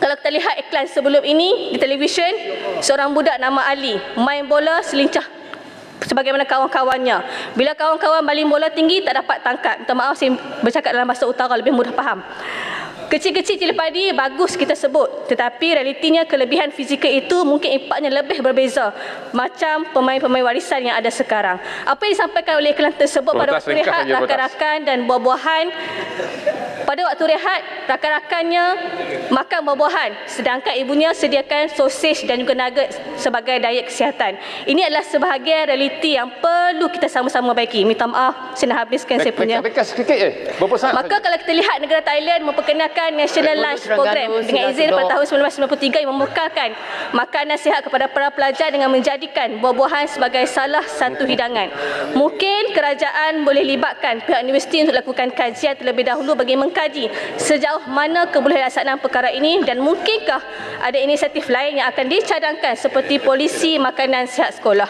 [SPEAKER 5] kalau kita lihat iklan sebelum ini di televisyen, seorang budak nama Ali main bola selincah sebagaimana kawan-kawannya. Bila kawan-kawan baling bola tinggi tak dapat tangkap. Minta maaf saya bercakap dalam bahasa utara lebih mudah faham. Kecil-kecil cili padi bagus kita sebut, tetapi realitinya kelebihan fizikal itu mungkin impaknya lebih berbeza macam pemain-pemain warisan yang ada sekarang. Apa yang disampaikan oleh iklan tersebut pada waktu rehat rakan-rakan dan buah-buahan, pada waktu rehat rakan-rakannya makan buah-buahan sedangkan ibunya sediakan sosis dan juga nugget sebagai diet kesihatan. Ini adalah sebahagian realiti yang perlu kita sama-sama baiki. Minta maaf saya nak habiskan saya punya. Maka kalau kita lihat negara Thailand memperkenalkan National Lunch Program dengan izin pada tahun 1993 yang memekalkan makanan sihat kepada para pelajar dengan menjadikan buah-buahan sebagai salah satu hidangan. Mungkin kerajaan boleh libatkan pihak universiti untuk lakukan kajian terlebih dahulu bagi mengkaji sejauh sejauh mana kebolehlaksanaan perkara ini dan mungkinkah ada inisiatif lain yang akan dicadangkan seperti polisi makanan sihat sekolah?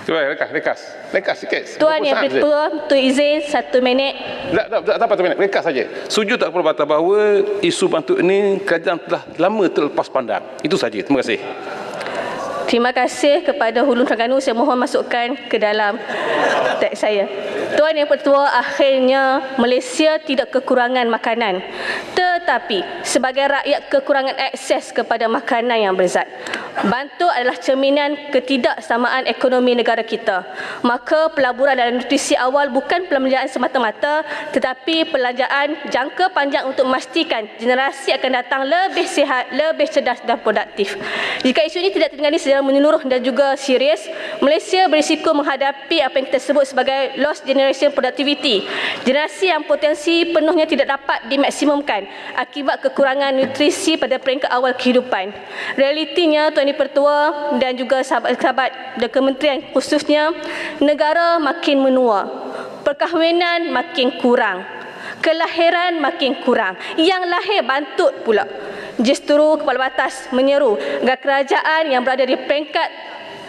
[SPEAKER 6] Cuba lekas sikit.
[SPEAKER 5] Tuan Yang Pertua, tu izin 1 minit.
[SPEAKER 6] Tak apa 1 minit, lekas saja. Setuju tak Kepala Batas bahawa isu bantuan ini kerajaan telah lama terlepas pandang. Itu saja. Terima kasih.
[SPEAKER 5] Terima kasih kepada Hulu Terengganu. Saya mohon masukkan ke dalam teks saya. Tuan Yang Pertua, akhirnya Malaysia tidak kekurangan makanan. Tetapi sebagai rakyat kekurangan akses kepada makanan yang berzat. Bantuan adalah cerminan ketidaksamaan ekonomi negara kita. Maka pelaburan dalam nutrisi awal bukan pembelanjaan semata-mata, tetapi pembelanjaan jangka panjang untuk memastikan generasi akan datang lebih sihat, lebih cerdas dan produktif. Jika isu ini tidak ditangani secara menyeluruh dan juga serius, Malaysia berisiko menghadapi apa yang kita sebut sebagai lost generation productivity. Generasi yang potensi penuhnya tidak dapat dimaksimumkan akibat kekurangan nutrisi pada peringkat awal kehidupan. Realitinya, Tuan Yang Pertua dan juga sahabat-sahabat dan kementerian khususnya, negara makin menua, perkahwinan makin kurang, kelahiran makin kurang, yang lahir bantut pula. Justru Kepala Batas menyeru agar kerajaan yang berada di peringkat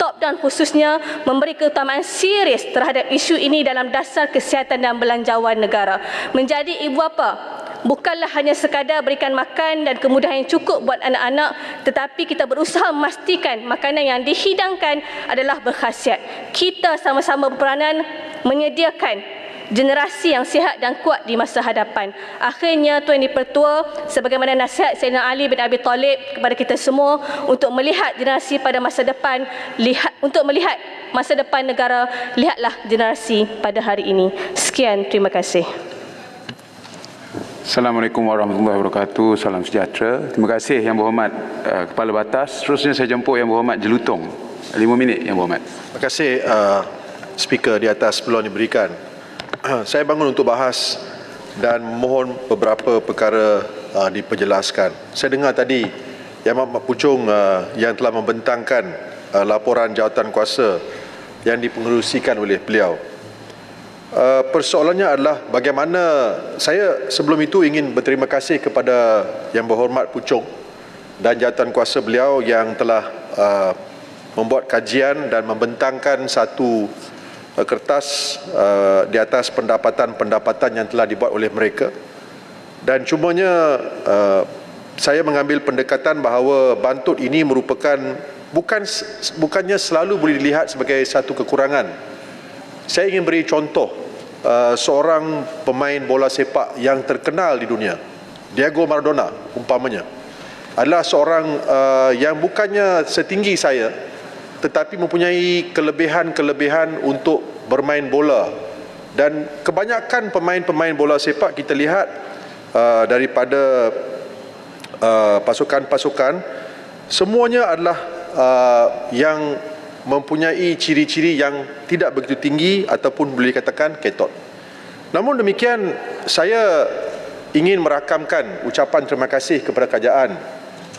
[SPEAKER 5] top dan khususnya memberi keutamaan serius terhadap isu ini dalam dasar kesihatan dan belanjawan negara. Menjadi ibu bapa bukanlah hanya sekadar berikan makan dan kemudahan yang cukup buat anak-anak, tetapi kita berusaha memastikan makanan yang dihidangkan adalah berkhasiat. Kita sama-sama berperanan menyediakan generasi yang sihat dan kuat di masa hadapan. Akhirnya, Tuan Yang Pertua, sebagaimana nasihat Sayyidina Ali bin Abi Talib kepada kita semua untuk melihat generasi pada masa depan, untuk melihat masa depan negara, lihatlah generasi pada hari ini. Sekian, terima kasih.
[SPEAKER 7] Assalamualaikum warahmatullahi wabarakatuh. Salam sejahtera. Terima kasih Yang Berhormat Kepala Batas. Seterusnya saya jemput Yang Berhormat Jelutong. 5 minit Yang Berhormat.
[SPEAKER 8] Terima kasih Speaker di atas peluang diberikan. Saya bangun untuk bahas dan mohon beberapa perkara diperjelaskan. Saya dengar tadi Yang Amat Puchong yang telah membentangkan laporan jawatankuasa yang dipengerusikan oleh beliau. Persoalannya adalah bagaimana saya sebelum itu ingin berterima kasih kepada Yang Berhormat Puchong dan jawatankuasa beliau yang telah membuat kajian dan membentangkan satu kertas di atas pendapatan-pendapatan yang telah dibuat oleh mereka. Dan cumanya saya mengambil pendekatan bahawa bantut ini merupakan bukannya selalu boleh dilihat sebagai satu kekurangan. Saya ingin beri contoh seorang pemain bola sepak yang terkenal di dunia, Diego Maradona umpamanya, adalah seorang yang bukannya setinggi saya, tetapi mempunyai kelebihan-kelebihan untuk bermain bola. Dan kebanyakan pemain-pemain bola sepak kita lihat daripada pasukan-pasukan, semuanya adalah yang mempunyai ciri-ciri yang tidak begitu tinggi ataupun boleh dikatakan ketot. Namun demikian, saya ingin merakamkan ucapan terima kasih kepada kerajaan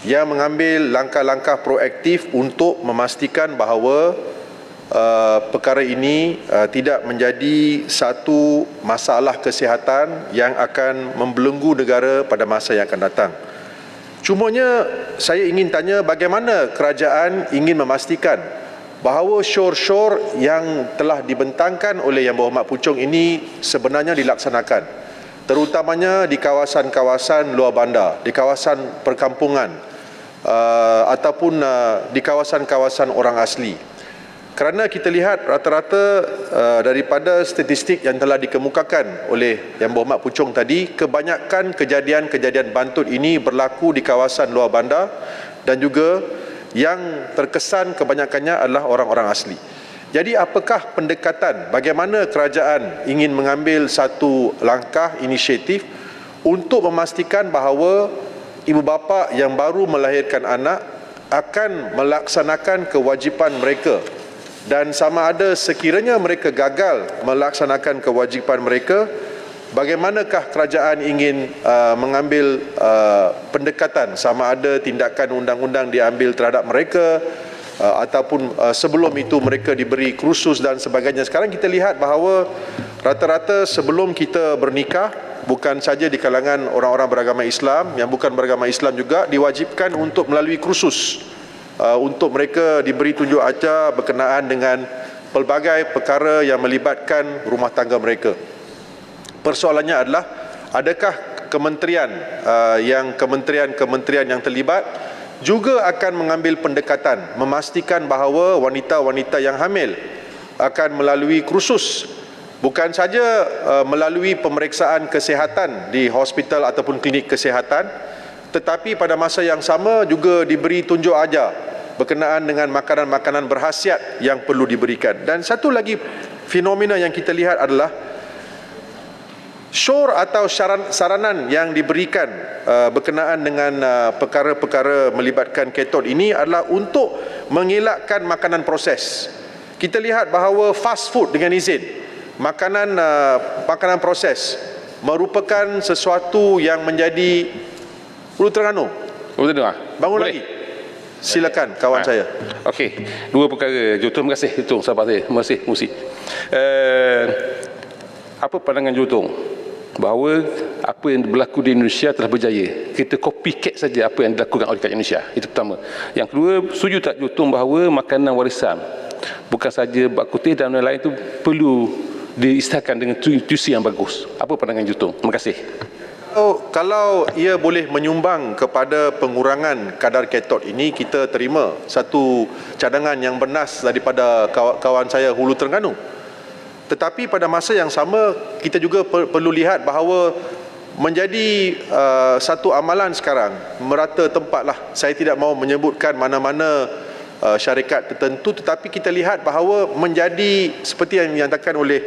[SPEAKER 8] yang mengambil langkah-langkah proaktif untuk memastikan bahawa perkara ini tidak menjadi satu masalah kesihatan yang akan membelenggu negara pada masa yang akan datang. Cumanya saya ingin tanya bagaimana kerajaan ingin memastikan bahawa syur-syur yang telah dibentangkan oleh Yang Berhormat Puchong ini sebenarnya dilaksanakan, terutamanya di kawasan-kawasan luar bandar, di kawasan perkampungan ataupun di kawasan-kawasan orang asli. Kerana kita lihat rata-rata daripada statistik yang telah dikemukakan oleh Yang Berhormat Puchong tadi, kebanyakan kejadian-kejadian bantut ini berlaku di kawasan luar bandar dan juga yang terkesan kebanyakannya adalah orang-orang asli. Jadi apakah pendekatan, bagaimana kerajaan ingin mengambil satu langkah inisiatif untuk memastikan bahawa ibu bapa yang baru melahirkan anak akan melaksanakan kewajipan mereka, dan sama ada sekiranya mereka gagal melaksanakan kewajipan mereka, bagaimanakah kerajaan ingin mengambil pendekatan, sama ada tindakan undang-undang diambil terhadap mereka ataupun sebelum itu mereka diberi kursus dan sebagainya. Sekarang kita lihat bahawa rata-rata sebelum kita bernikah, bukan saja di kalangan orang-orang beragama Islam, yang bukan beragama Islam juga diwajibkan untuk melalui kursus untuk mereka diberi tunjuk ajar berkenaan dengan pelbagai perkara yang melibatkan rumah tangga mereka. Persoalannya adalah, adakah kementerian yang terlibat juga akan mengambil pendekatan memastikan bahawa wanita-wanita yang hamil akan melalui kursus, bukan saja melalui pemeriksaan kesihatan di hospital ataupun klinik kesihatan, tetapi pada masa yang sama juga diberi tunjuk ajar berkenaan dengan makanan-makanan berkhasiat yang perlu diberikan. Dan satu lagi fenomena yang kita lihat adalah syur atau saranan yang diberikan berkenaan dengan perkara-perkara melibatkan ketod ini adalah untuk mengelakkan makanan proses. Kita lihat bahawa fast food dengan izin, makanan proses merupakan sesuatu yang menjadi Ulu Terengganu. Bangun
[SPEAKER 6] Boleh?
[SPEAKER 8] lagi. Silakan kawan saya.
[SPEAKER 6] Okey, dua perkara. Jotong, terima kasih Jotong, sahabat saya. Terima kasih Musi. Apa pandangan Jotong bahawa apa yang berlaku di Indonesia telah berjaya? Kita copycat saja apa yang dilakukan oleh rakyat Indonesia. Itu pertama. Yang kedua, setuju tak Jotong bahawa makanan warisan bukan saja bak kutih dan lain-lain itu perlu diisytiharkan dengan tuisi yang bagus? Apa pandangan Jotong? Terima kasih.
[SPEAKER 8] Kalau ia boleh menyumbang kepada pengurangan kadar ketod ini, kita terima satu cadangan yang bernas daripada kawan saya Hulu Terengganu. Tetapi pada masa yang sama, kita juga perlu lihat bahawa menjadi satu amalan sekarang, merata tempatlah, saya tidak mahu menyebutkan mana-mana syarikat tertentu, tetapi kita lihat bahawa menjadi seperti yang dinyatakan oleh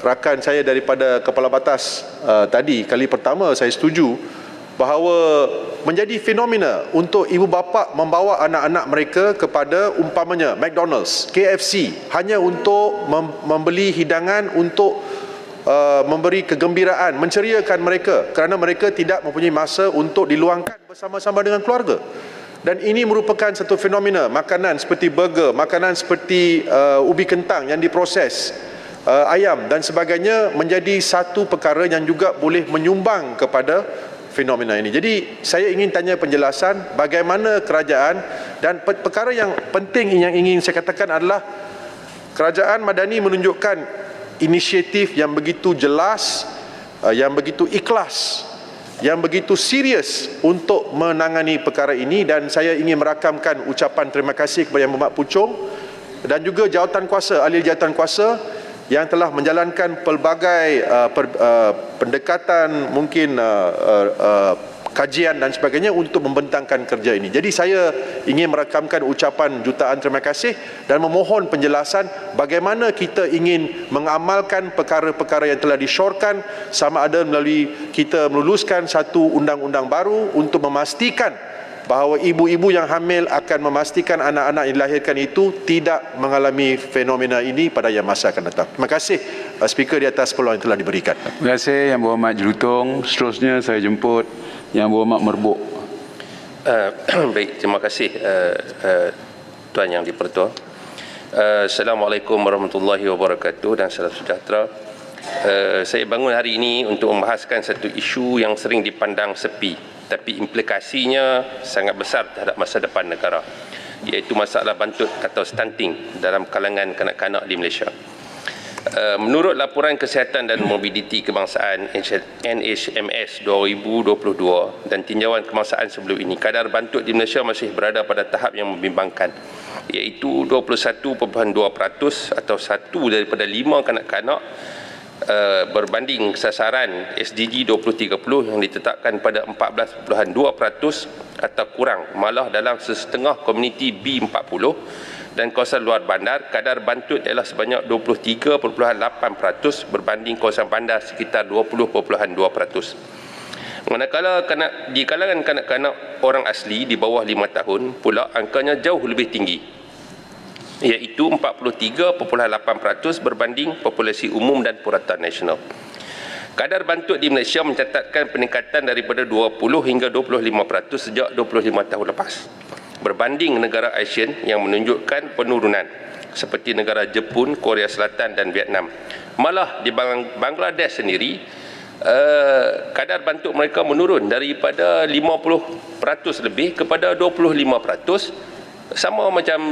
[SPEAKER 8] rakan saya daripada Kepala Batas tadi, kali pertama saya setuju bahawa menjadi fenomena untuk ibu bapa membawa anak-anak mereka kepada umpamanya McDonald's, KFC, hanya untuk membeli hidangan untuk memberi kegembiraan, menceriakan mereka kerana mereka tidak mempunyai masa untuk diluangkan bersama-sama dengan keluarga. Dan ini merupakan satu fenomena. Makanan seperti burger, makanan seperti ubi kentang yang diproses, ayam dan sebagainya, menjadi satu perkara yang juga boleh menyumbang kepada fenomena ini. Jadi saya ingin tanya penjelasan bagaimana kerajaan, dan perkara yang penting yang ingin saya katakan adalah kerajaan Madani menunjukkan inisiatif yang begitu jelas, yang begitu ikhlas, yang begitu serius untuk menangani perkara ini. Dan saya ingin merakamkan ucapan terima kasih kepada Yang Berhormat Puchong dan juga jawatan kuasa, ahli jawatan kuasa yang telah menjalankan pelbagai pendekatan, mungkin kajian dan sebagainya untuk membentangkan kerja ini. Jadi saya ingin merakamkan ucapan jutaan terima kasih dan memohon penjelasan bagaimana kita ingin mengamalkan perkara-perkara yang telah disyorkan, sama ada melalui kita meluluskan satu undang-undang baru untuk memastikan bahawa ibu-ibu yang hamil akan memastikan anak-anak yang dilahirkan itu tidak mengalami fenomena ini pada yang masa akan datang. Terima kasih Speaker di atas peluang yang telah diberikan.
[SPEAKER 7] Terima kasih Yang Berhormat Jelutong. Seterusnya saya jemput Yang Berhormat Merbok.
[SPEAKER 9] Baik, terima kasih Tuan Yang di-Pertua. Assalamualaikum warahmatullahi wabarakatuh dan salam sejahtera. Saya bangun hari ini untuk membahaskan satu isu yang sering dipandang sepi, tapi implikasinya sangat besar terhadap masa depan negara, iaitu masalah bantut atau stunting dalam kalangan kanak-kanak di Malaysia. Menurut laporan Kesihatan dan Mobiliti Kebangsaan NHMS 2022 dan tinjauan kebangsaan sebelum ini, kadar bantut di Malaysia masih berada pada tahap yang membimbangkan, iaitu 21.2% atau 1 daripada 5 kanak-kanak berbanding sasaran SDG 2030 yang ditetapkan pada 14.2% atau kurang. Malah dalam setengah komuniti B40 dan kawasan luar bandar, kadar bantut adalah sebanyak 23.8% berbanding kawasan bandar sekitar 20.2%. Manakala di kalangan kanak-kanak orang asli di bawah 5 tahun pula angkanya jauh lebih tinggi, iaitu 43.8% berbanding populasi umum dan purata nasional. Kadar bantut di Malaysia mencatatkan peningkatan daripada 20 hingga 25% sejak 25 tahun lepas. berbanding negara ASEAN yang menunjukkan penurunan seperti negara Jepun, Korea Selatan dan Vietnam. Malah di Bangladesh sendiri kadar bantut mereka menurun daripada 50% lebih kepada 25%, sama macam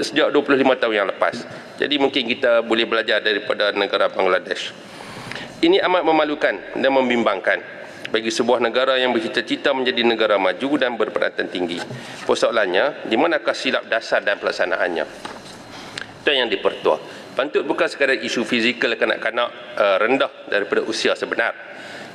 [SPEAKER 9] sejak 25 tahun yang lepas. Jadi mungkin kita boleh belajar daripada negara Bangladesh. Ini amat memalukan dan membimbangkan bagi sebuah negara yang bercita-cita menjadi negara maju dan berperanan tinggi. Persoalannya, di manakah silap dasar dan pelaksanaannya? Itu yang dipertua. Bantut bukan sekadar isu fizikal kanak-kanak rendah daripada usia sebenar.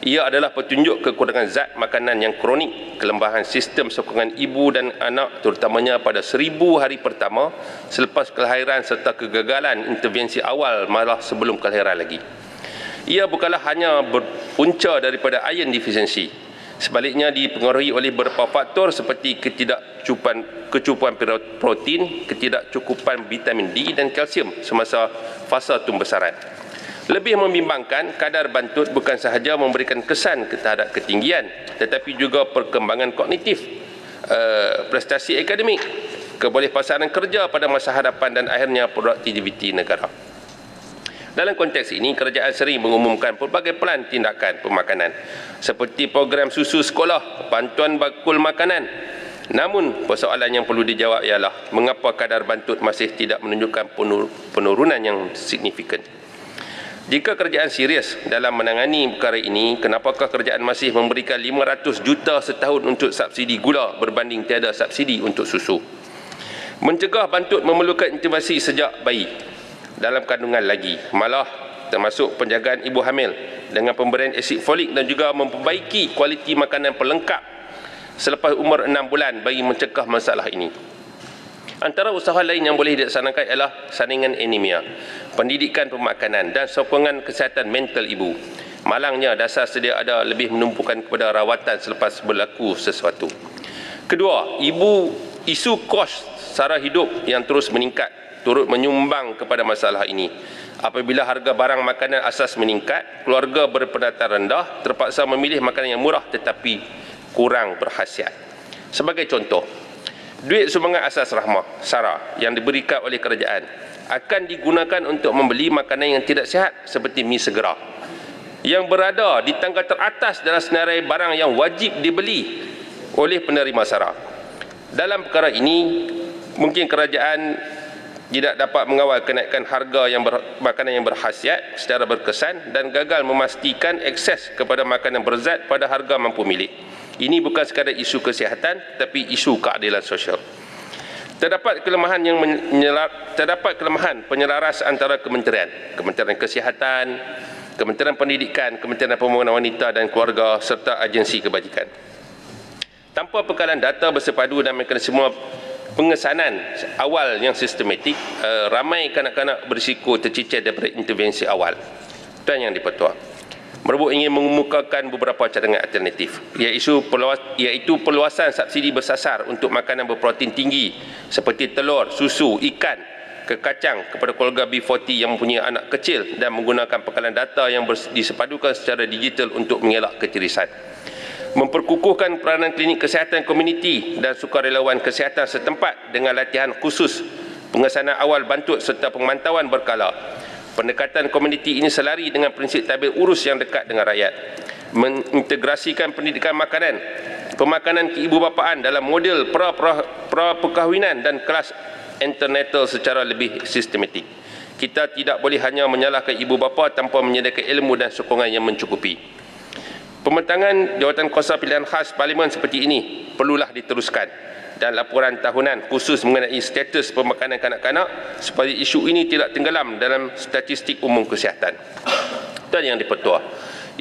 [SPEAKER 9] Ia adalah petunjuk kekurangan zat makanan yang kronik, kelembahan sistem sokongan ibu dan anak terutamanya pada 1000 hari pertama selepas kelahiran serta kegagalan intervensi awal malah sebelum kelahiran lagi. Ia bukanlah hanya berpunca daripada iron deficiency. Sebaliknya dipengaruhi oleh beberapa faktor seperti kecukupan protein, ketidakcukupan vitamin D dan kalsium semasa fasa tumbesaran. Lebih membimbangkan, kadar bantut bukan sahaja memberikan kesan terhadap ketinggian, tetapi juga perkembangan kognitif, prestasi akademik, kebolehpasaran kerja pada masa hadapan dan akhirnya produktiviti negara. Dalam konteks ini, kerajaan sering mengumumkan pelbagai pelan tindakan pemakanan seperti program susu sekolah, bantuan bakul makanan. Namun, persoalan yang perlu dijawab ialah mengapa kadar bantut masih tidak menunjukkan penurunan yang signifikan. Jika kerajaan serius dalam menangani perkara ini, kenapakah kerajaan masih memberikan 500 juta setahun untuk subsidi gula berbanding tiada subsidi untuk susu? Mencegah bantut memerlukan intervensi sejak bayi dalam kandungan lagi, malah termasuk penjagaan ibu hamil dengan pemberian asid folik dan juga memperbaiki kualiti makanan pelengkap selepas umur 6 bulan bagi mencegah masalah ini. Antara usaha lain yang boleh dilaksanakan ialah sandingan anemia, pendidikan pemakanan dan sokongan kesihatan mental ibu. Malangnya dasar sedia ada lebih menumpukan kepada rawatan selepas berlaku sesuatu. Kedua, isu kos sara hidup yang terus meningkat turut menyumbang kepada masalah ini. Apabila harga barang makanan asas meningkat, keluarga berpendapatan rendah terpaksa memilih makanan yang murah tetapi kurang berkhasiat. Sebagai contoh, duit sumbangan asas rahmah SARA yang diberikan oleh kerajaan akan digunakan untuk membeli makanan yang tidak sihat seperti mi segera yang berada di tangga teratas dalam senarai barang yang wajib dibeli oleh penerima SARA. Dalam perkara ini, mungkin kerajaan tidak dapat mengawal kenaikan harga makanan yang berkhasiat secara berkesan dan gagal memastikan akses kepada makanan berzat pada harga mampu milik. Ini bukan sekadar isu kesihatan tetapi isu keadilan sosial. Terdapat kelemahan penyelaras antara Kementerian Kesihatan, Kementerian Pendidikan, Kementerian Pembangunan Wanita dan Keluarga serta agensi kebajikan. Tanpa bekalan data bersepadu dan mekanisme pengesanan awal yang sistematik, ramai kanak-kanak berisiko tercicir daripada intervensi awal. Itu yang dipertua. Merebut ingin mengemukakan beberapa cadangan alternatif, iaitu perluasan subsidi bersasar untuk makanan berprotein tinggi seperti telur, susu, ikan, kekacang kepada keluarga B40 yang mempunyai anak kecil dan menggunakan bekalan data yang disepadukan secara digital untuk mengelak ketirisan. Memperkukuhkan peranan klinik kesihatan komuniti dan sukarelawan kesihatan setempat dengan latihan khusus, pengesanan awal bantut serta pemantauan berkala. Pendekatan komuniti ini selari dengan prinsip tabir urus yang dekat dengan rakyat. Mengintegrasikan pendidikan makanan, pemakanan keibubapaan dalam model pra-perkahwinan dan kelas antenatal secara lebih sistematik. Kita tidak boleh hanya menyalahkan ibu bapa tanpa menyediakan ilmu dan sokongan yang mencukupi. Pembentangan jawatan kuasa pilihan khas Parlimen seperti ini perlulah diteruskan dan laporan tahunan khusus mengenai status pemakanan kanak-kanak supaya isu ini tidak tenggelam dalam statistik umum kesihatan. Dan yang dipertua,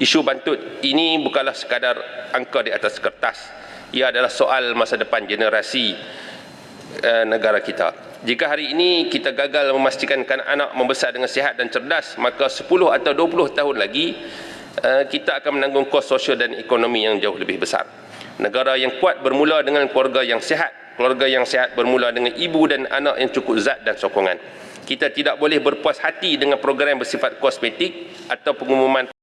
[SPEAKER 9] isu bantut ini bukanlah sekadar angka di atas kertas. Ia adalah soal masa depan generasi negara kita. Jika hari ini kita gagal memastikan kanak-kanak membesar dengan sihat dan cerdas, maka 10 atau 20 tahun lagi kita akan menanggung kos sosial dan ekonomi yang jauh lebih besar. Negara yang kuat bermula dengan keluarga yang sihat. Keluarga yang sihat bermula dengan ibu dan anak yang cukup zat dan sokongan. Kita tidak boleh berpuas hati dengan program bersifat kosmetik atau pengumuman